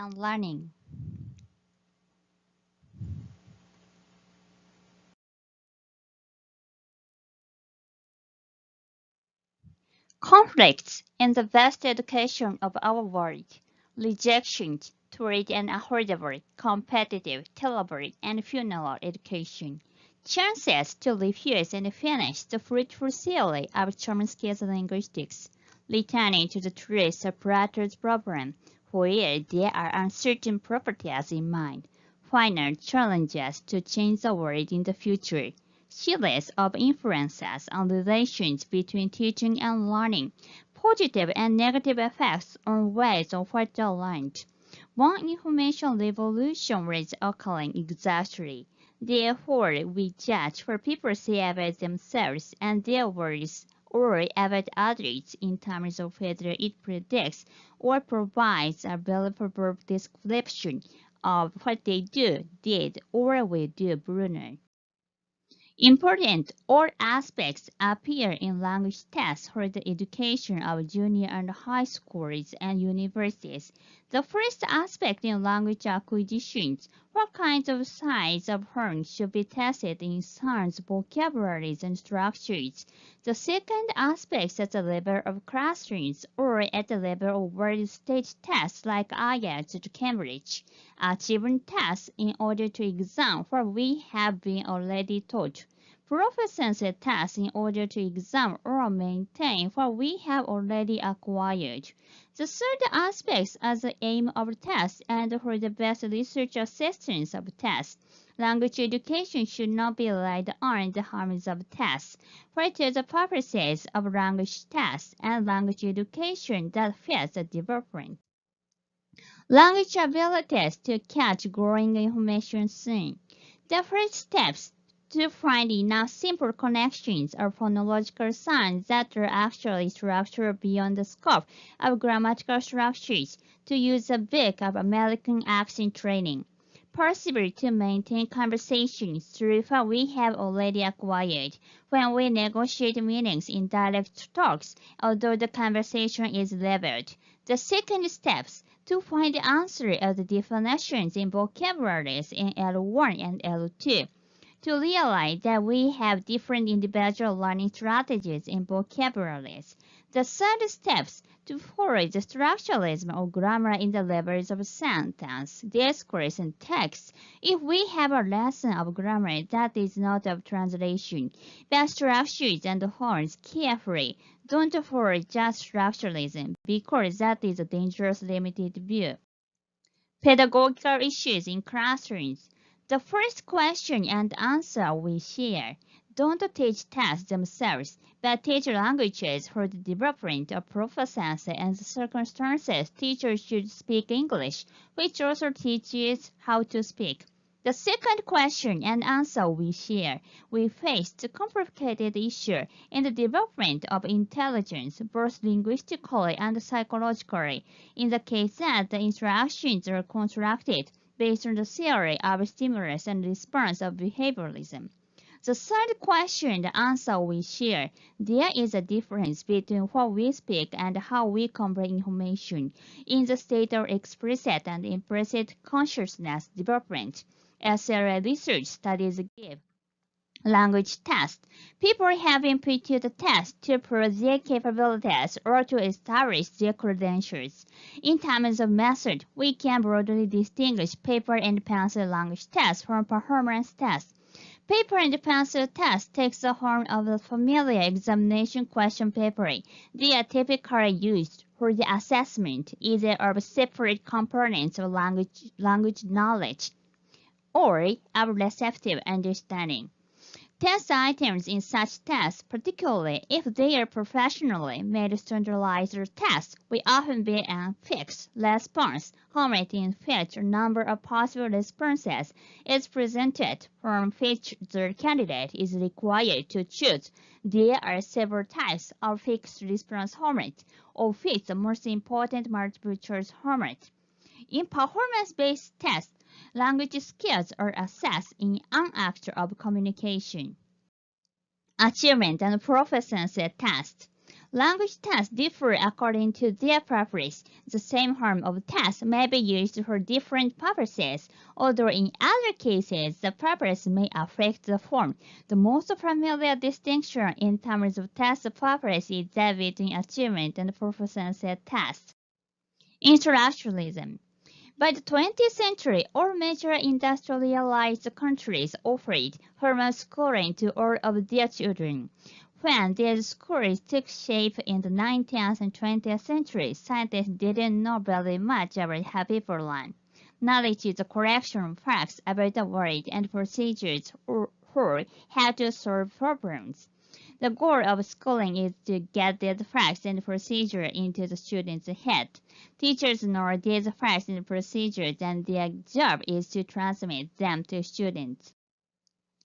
and learning. Conflicts in the best education of our world, rejection toward an affordable, competitive, terrible, and funeral education, chances to refuse and finish the fruitful theory of Chomsky's linguistics, returning to the true separator's problem, where there are uncertain properties in mind, final challenges to change the world in the future, series of influences on relations between teaching and learning, positive and negative effects on ways of what they learned. One information revolution is occurring exactly. Therefore, we judge what people say about themselves and their words or about others in terms of whether it predicts or provides a believable description of what they do, did, or will do, Bruner. Important all aspects appear in language tests for the education of junior and high schools and universities. The first aspect in language acquisition, what kinds of size of horns should be tested in sounds, vocabularies, and structures. The second aspect at the level of classrooms or at the level of world stage tests like IELTS to Cambridge. Achievement tests in order to examine what we have been already taught. Proficiency tests in order to examine or maintain what we have already acquired. The third aspect as the aim of tests and for the best research assistance of tests. Language education should not be relied on the harms of tests. What are the purposes of language tests and language education that fits the development? Language abilities to catch growing information soon. The first steps to find enough simple connections or phonological signs that are actually structured beyond the scope of grammatical structures to use a book of American accent training. Possible to maintain conversations through what we have already acquired when we negotiate meanings in direct talks, although the conversation is leveled. The second steps to find the answer of the definitions in vocabularies in L1 and L2 to realize that we have different individual learning strategies in vocabularies. The third steps to follow the structuralism of grammar in the levels of sentence, discourse, and text. If we have a lesson of grammar that is not of translation, but structures and horns carefully, don't follow just structuralism, because that is a dangerous limited view. Pedagogical issues in classrooms. The first question and answer we share. Don't teach tests themselves, but teach languages for the development of proficiency and the circumstances teachers should speak English, which also teaches how to speak. The second question and answer we share. We face the complicated issue in the development of intelligence, both linguistically and psychologically, in the case that the instructions are constructed based on the theory of stimulus and response of behavioralism. The third question and answer we share, there is a difference between what we speak and how we convey information in the state of explicit and implicit consciousness development, as research studies give. Language test. People have inputted the test to prove their capabilities or to establish their credentials. In terms of method, we can broadly distinguish paper and pencil language tests from performance tests. Paper and pencil test takes the form of the familiar examination question paper. They are typically used for the assessment either of separate components of language knowledge or of receptive understanding. Test items in such tests, particularly if they are professionally made standardized tests, will often be a fixed response format in which a number of possible responses is presented from which the candidate is required to choose. There are several types of fixed response format, of which the most important multiple choice format. In performance-based tests, language skills are assessed in an act of communication. Achievement and proficiency tests. Language tests differ according to their purpose. The same form of test may be used for different purposes, although in other cases the purpose may affect the form. The most familiar distinction in terms of test purpose is that between achievement and proficiency tests. Instructionism. By the 20th century, all major industrialized countries offered formal schooling to all of their children. When these schools took shape in the 19th and 20th centuries, scientists didn't know very much about how people learn. Knowledge is a collection of facts about the world and procedures or how to solve problems. The goal of schooling is to get these facts and procedures into the student's head. Teachers know these facts and procedures, and their job is to transmit them to students.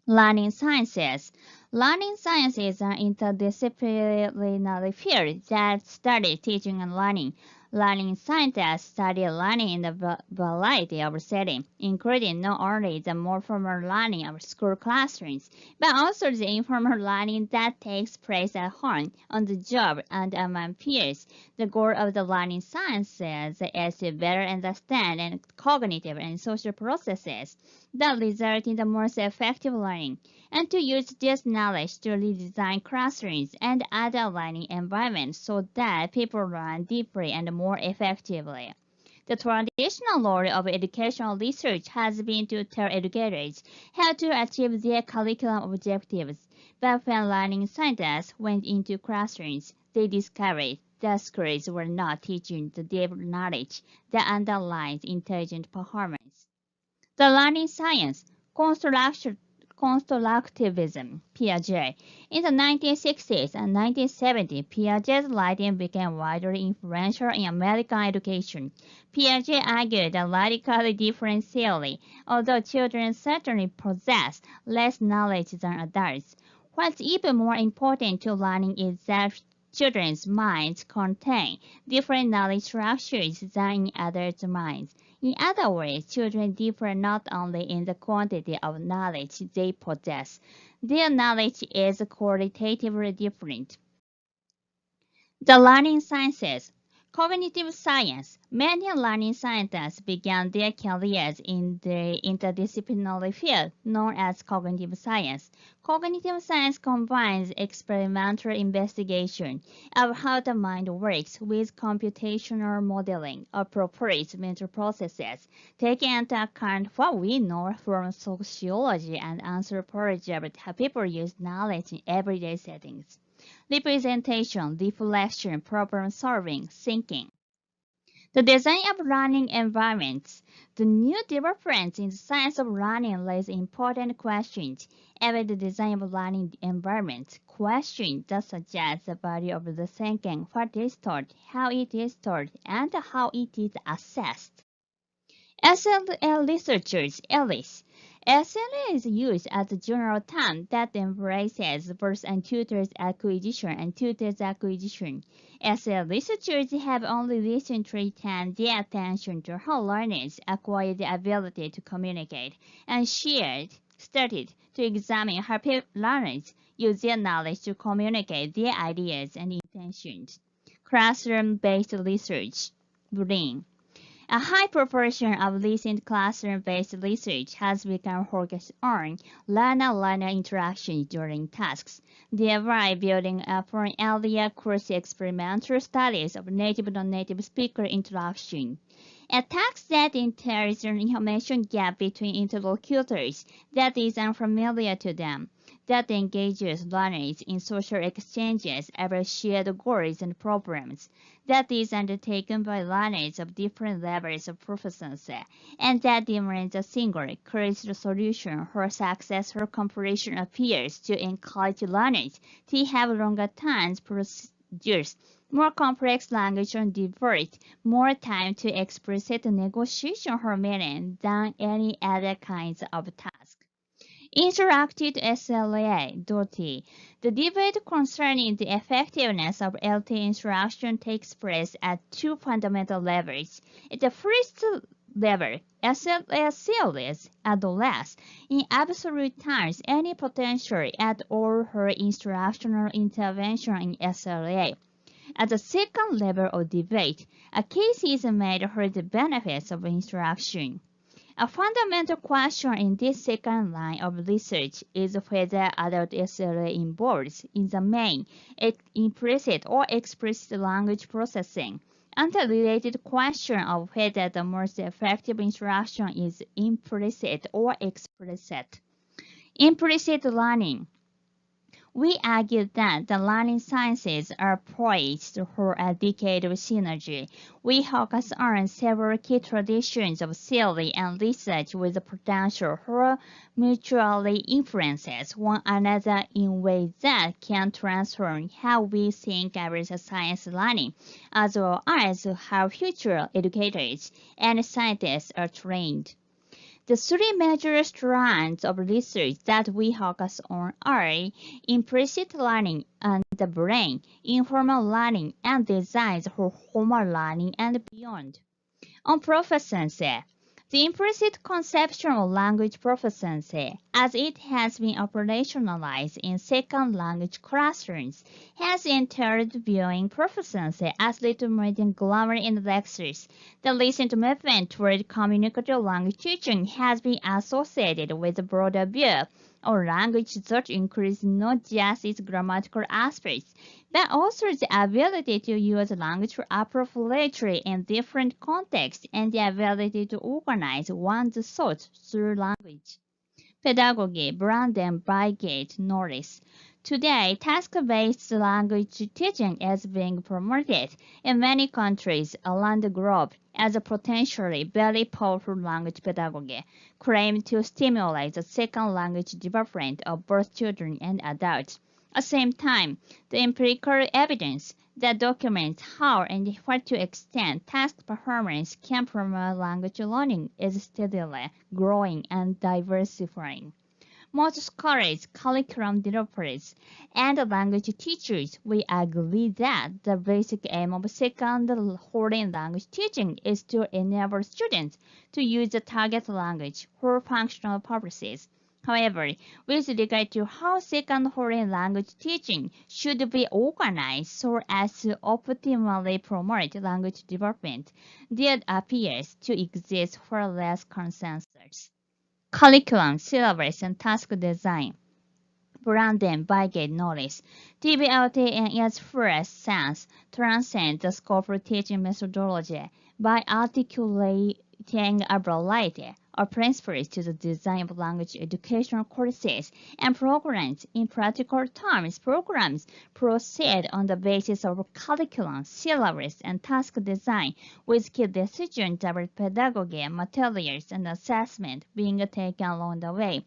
Learning sciences. Learning sciences are interdisciplinary field that study teaching and learning. Learning scientists study learning in a variety of settings, including not only the more formal learning of school classrooms, but also the informal learning that takes place at home, on the job, and among peers. The goal of the learning sciences is to better understand and cognitive and social processes that result in the most effective learning, and to use this knowledge to redesign classrooms and other learning environments so that people learn deeply and more effectively. The traditional role of educational research has been to tell educators how to achieve their curriculum objectives, but when learning scientists went into classrooms, they discovered that schools were not teaching the deep knowledge that underlies intelligent performance. The learning science, constructivism, Piaget. In the 1960s and 1970s, Piaget's writing became widely influential in American education. Piaget argued a radically different theory, although children certainly possess less knowledge than adults. What's even more important to learning is that children's minds contain different knowledge structures than in adults' minds. In other words, children differ not only in the quantity of knowledge they possess, their knowledge is qualitatively different. The learning sciences. Cognitive science. Many learning scientists began their careers in the interdisciplinary field known as cognitive science. Cognitive science combines experimental investigation of how the mind works with computational modeling of proposed mental processes, taking into account what we know from sociology and anthropology about how people use knowledge in everyday settings. Representation, reflection, problem solving, thinking. The design of learning environments. The new developments in the science of learning raise important questions about the design of learning environments. Questions that suggest the value of the thinking, what is taught, how it is taught, and how it is assessed. SLL researchers, Ellis. SLA is used as a general term that embraces both tutors acquisition and tutors acquisition. SL researchers have only recently turned their attention to how learners acquire the ability to communicate, and started to examine how learners use their knowledge to communicate their ideas and intentions. Classroom-based research, Brain. A high proportion of recent classroom-based research has become focused on learner-learner interaction during tasks, thereby building upon earlier course experimental studies of native-non-native speaker interaction. A task that entails an information gap between interlocutors that is unfamiliar to them, that engages learners in social exchanges about shared goals and problems, that is undertaken by learners of different levels of proficiency, and that demands a single, clear solution whose success or completion appears to encourage learners to have longer time procedures, more complex language, and devote more time to explicit negotiation or meaning than any other kinds of task. Interactive SLA. The debate concerning the effectiveness of LT instruction takes place at two fundamental levels. At the first level, SLA series address, in absolute terms, any potential at all for instructional intervention in SLA. At the second level of debate, a case is made for the benefits of instruction. A fundamental question in this second line of research is whether adult SLA involves, in the main, implicit or explicit language processing, and the related question of whether the most effective instruction is implicit or explicit. Implicit learning. We argue that the learning sciences are poised for a decade of synergy. We focus on several key traditions of theory and research with the potential for mutually influences one another in ways that can transform how we think about science learning, as well as how future educators and scientists are trained. The three major strands of research that we focus on are implicit learning and the brain, informal learning, and designs for formal learning and beyond. On proficiency, the implicit conception of language proficiency, as it has been operationalized in second language classrooms, has entailed viewing proficiency as little more than grammar in lectures. The recent movement toward communicative language teaching has been associated with a broader view of language that includes not just its grammatical aspects, but also the ability to use language appropriately in different contexts and the ability to organize one's thoughts through language. Pedagogy, Branden, Bygate, Norris. Today, task-based language teaching is being promoted in many countries around the globe as a potentially very powerful language pedagogy, claimed to stimulate the second language development of both children and adults. At the same time, the empirical evidence that documents how and what to extent task performance can promote language learning is steadily growing and diversifying. Most scholars, curriculum developers, and language teachers will agree that the basic aim of second foreign language teaching is to enable students to use the target language for functional purposes. However, with regard to how second foreign language teaching should be organized so as to optimally promote language development, there appears to exist far less consensus. Curriculum, syllabus, and task design. Branden, Bygate, Norris. TBLT in its first sense transcends the scope of teaching methodology by articulating a variety of principles to the design of language educational courses and programs. In practical terms, programs proceed on the basis of curriculum, syllabus, and task design, with key decisions about pedagogy, materials, and assessment being taken along the way.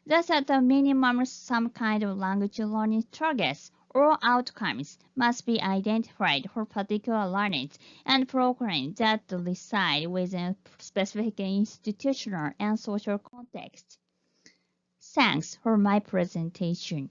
Thus, at the minimum, some kind of language learning targets or outcomes must be identified for particular learners and programs that reside within specific institutional and social contexts. Thanks for my presentation.